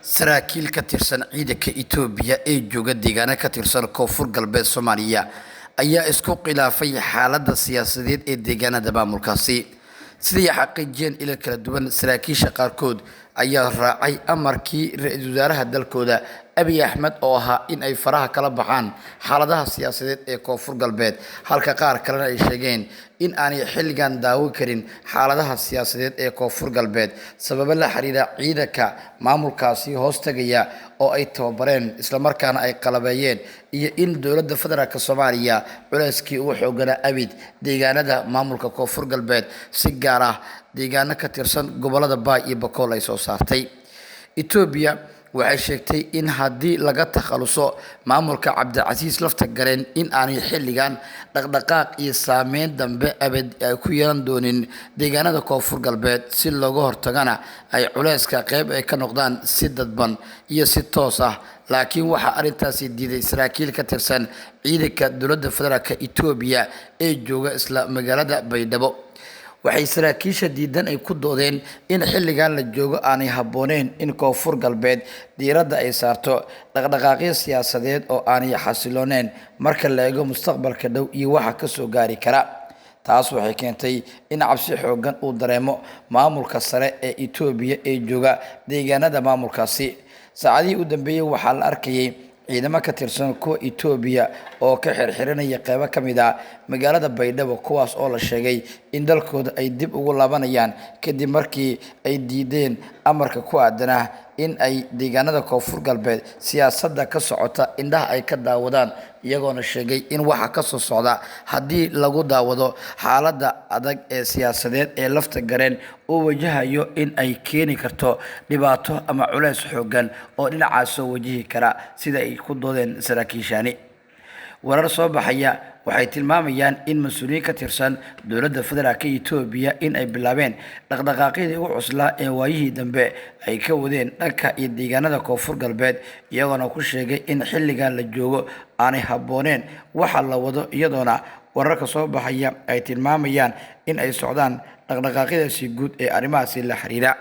saraakiil ka tirsan ciidanka Itoobiya ee jooga deegaano ka tirsan Koonfur Galbeed Soomaaliya ayaa isku khilaafay xaaladda siyaasadeed ee deegaanada maamulkaasi. Sidii xaqiijiyeen ilo kala duwan, saraakiisha qaarkood ayaa raacay amarkii ra'iisul wasaaraha dalkooda Abiy Ahmed oo ahaa in ay faraha kala baxaan xaaladaha siyaasadeed ee Koonfur Galbeed, halka qaar kalena ay sheegeen in aanay xilligan daawo karin xaaladaha siyaasadeed ee Koonfur Galbeed sababo la xiriira ciidanka maamulkaasi hoos tagaya oo ay tababareen isla markaana ay qalabeeyeen iyo in dowladda federaalka Soomaaliya culeyskii ugu xooganaa abid deegaanada maamulka Koonfur Galbeed si gaar ah deegaano ka tirsan gobolada Baay iyo Bakool ay soo saartay. Itoobiya waxay sheegtay in haddii laga takhaluso maamulka Cabdicasiis Laftagareen in aanay xilligan dhaqdhaqaaq iyo saameyn dambe abad ay ku yeelan doonin deegaanada Koonfur Galbeed, si looga hortagana ay culeyska qayb ay ka noqdaan si dadban iyo si toos ah. Laakiin waxa arintaasi diiday saraakiil ka tirsan ciidanka dowladda federaalka Itoobiya ee jooga isla magaalada Baydhabo. waxay saraakiisha diidan ay ku doodeen in xilligan la joogo aanay habbooneyn in Koonfur Galbeed diiradda ay saarto dhaqdhaqaaqyo siyaasadeed oo aanay xasilooneyn marka la eego mustaqbalka dhow iyo waxa ka soo gaari kara. taas waxay keentay in cabsi xoogan uu dareemo maamulka sare ee Itoobiya ee jooga deegaanada maamulkaasi. saacadii u dambeeyay waxaa la arkayay ciidamo ka tirsan kuwa Itoobiya oo ka xirxiranaya qaybo ka mid ah magaalada Baydhabo, kuwaas oo la sheegay in dalkooda ay dib ugu laabanayaan kadib markii ay diideen amarka ku aadanaa in ay deegaanada Koonfur Galbeed siyaasadda ka socota indhaha ay ka daawadaan, iyagoona sheegay in waxa ka soo socda haddii lagu daawado xaaladda adag ee siyaasadeed ee Laftagareen uu wajahayo in ay keeni karto dhibaato ama culays xoogan oo dhinacaas soo wajihi kara, sida ay ku doodeen saraakiishani. warar soo baxaya waxay tilmaamayaan in mas'uuliyiin ka tirsan dowladda federaalka Itoobiya in ay bilaabeen dhaqdhaqaaqyadii ugu cuslaa ee waayihii dambe ay ka wadeen dhanka iyo deegaanada Koonfur Galbeed, iyagoona ku sheegay in xilligan la joogo aanay habbooneen waxa la wado, iyadoona wararka soo baxaya ay tilmaamayaan in ay socdaan dhaqdhaqaaqyadaasi guud ee arrimahaasi la xiriira.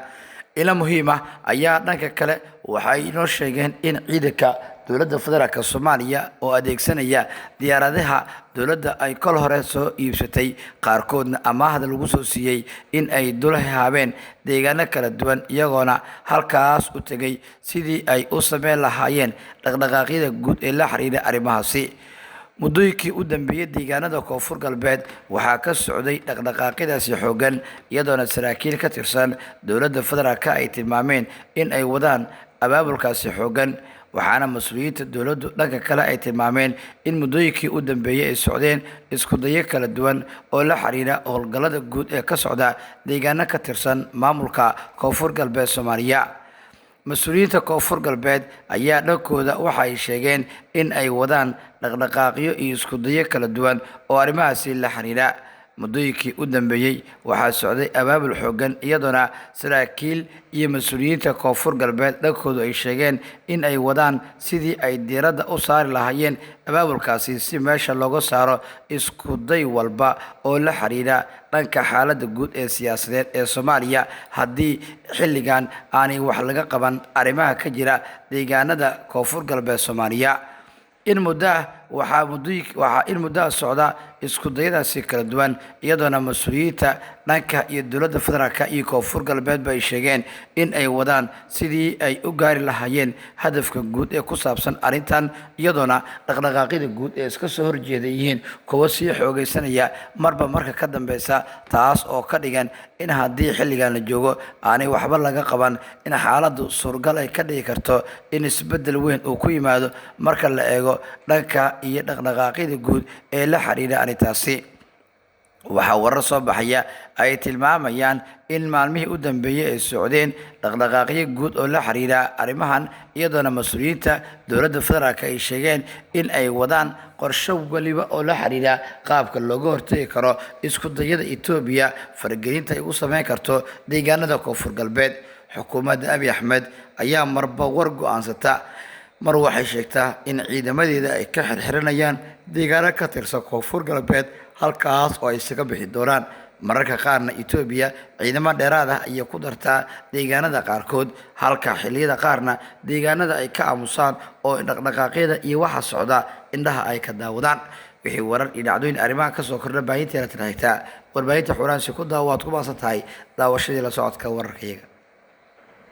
ila muhiim ah ayaa dhanka kale waxay inoo sheegeen in ciidanka dowladda federaalka Soomaaliya oo adeegsanaya diyaaradaha dowladda ay kol hore soo iibsatay, qaarkoodna amaahda lagu soo siiyay in ay dul haabeen deegaano kala duwan, iyagoona halkaas u tagay sidii ay u sameyn lahaayeen dhaqdhaqaaqyada guud ee la xiriira arrimahaasi. muddooyinkii u dambeeyay deegaanada Koonfur Galbeed waxaa ka socday dhaqdhaqaaqyadaasi xoogan, iyadoona saraakiil ka tirsan dowladda federaalka ay tilmaameen in ay wadaan abaabulkaasi xoogan, waxaana mas'uuliyiinta dowladdu dhanka kale ay tilmaameen in muddooyinkii u dambeeyay ay socdeen isku dayo kala duwan oo la xiriira howlgallada guud ee ka socda deegaano ka tirsan maamulka Koonfur Galbeed Soomaaliya. mas'uuliyiinta Koonfur Galbeed ayaa dhankooda waxa ay sheegeen in ay wadaan dhaqdhaqaaqyo iyo isku dayo kala duwan oo arrimahaasi la xiriira. muddooyinkii u dambeeyay waxaa socday abaabul xoogan, iyadoona saraakiil iyo mas'uuliyiinta Koonfur Galbeed dhankoodu ay sheegeen in ay wadaan sidii ay diiradda u saari lahaayeen abaabulkaasi si meesha looga saaro isku day walba oo la xiriira dhanka xaaladda guud ee siyaasadeed ee Soomaaliya haddii xilligan aanay wax laga qaban arrimaha ka jira deegaanada Koonfur Galbeed Soomaaliya. in muddo socda isku dayadaasi kala duwan, iyadoona mas'uuliyiinta dhanka iyo dowladda federaalka iyo Koonfur Galbeed ay sheegeen in ay wadaan sidii ay u gaari lahaayeen hadafka guud ee ku saabsan arrintan, iyadoona dhaqdhaqaaqyada guud ee iska soo horjeeda yihiin kuwa sii xoogaysanaya marba marka ka dambeysa, taas oo ka dhigan in haddii xilligan la joogo aanay waxba laga qaban in xaaladdu suurgal ay ka dhigi karto in isbeddel weyn uu ku yimaado marka la eego dhanka iyo dhaqdhaqaaqyada guud ee la xiriira arrintaasi. waxaa warar soo baxaya ay tilmaamayaan in maalmihii u dambeeyay ay socdeen dhaqdhaqaaqyo guud oo la xiriira arrimahan, iyadoona mas'uuliyiinta dowladda federaalka ay sheegeen in ay wadaan qorshe waliba oo la xiriira qaabka looga hortagi karo isku dayada Itoobiya faragelinta ay u sameyn karto deegaanada Koonfur Galbeed. xukuumadda Abiy Ahmed ayaa marba war go'aansata, mar waxay sheegtaa in ciidamadeeda ay ka xirxiranayaan deegaano ka tirsan Koonfur Galbeed, halkaas oo ay isaga bixi doonaan, mararka qaarna Itoobiya ciidamo dheeraad ah ayaa ku dartaa deegaanada qaarkood halka xilliyada qaarna deegaanada ay ka aamusaan oo dhaqdhaqaaqyada iyo waxa socda indhaha ay ka daawadaan wixii warar iyo dhacdooyin arrimaha ka soo kordha baahinteena tan xigta warbaahinta xuraansi ku daawaad ku baasan tahay daawashadii la socodka wararkayaga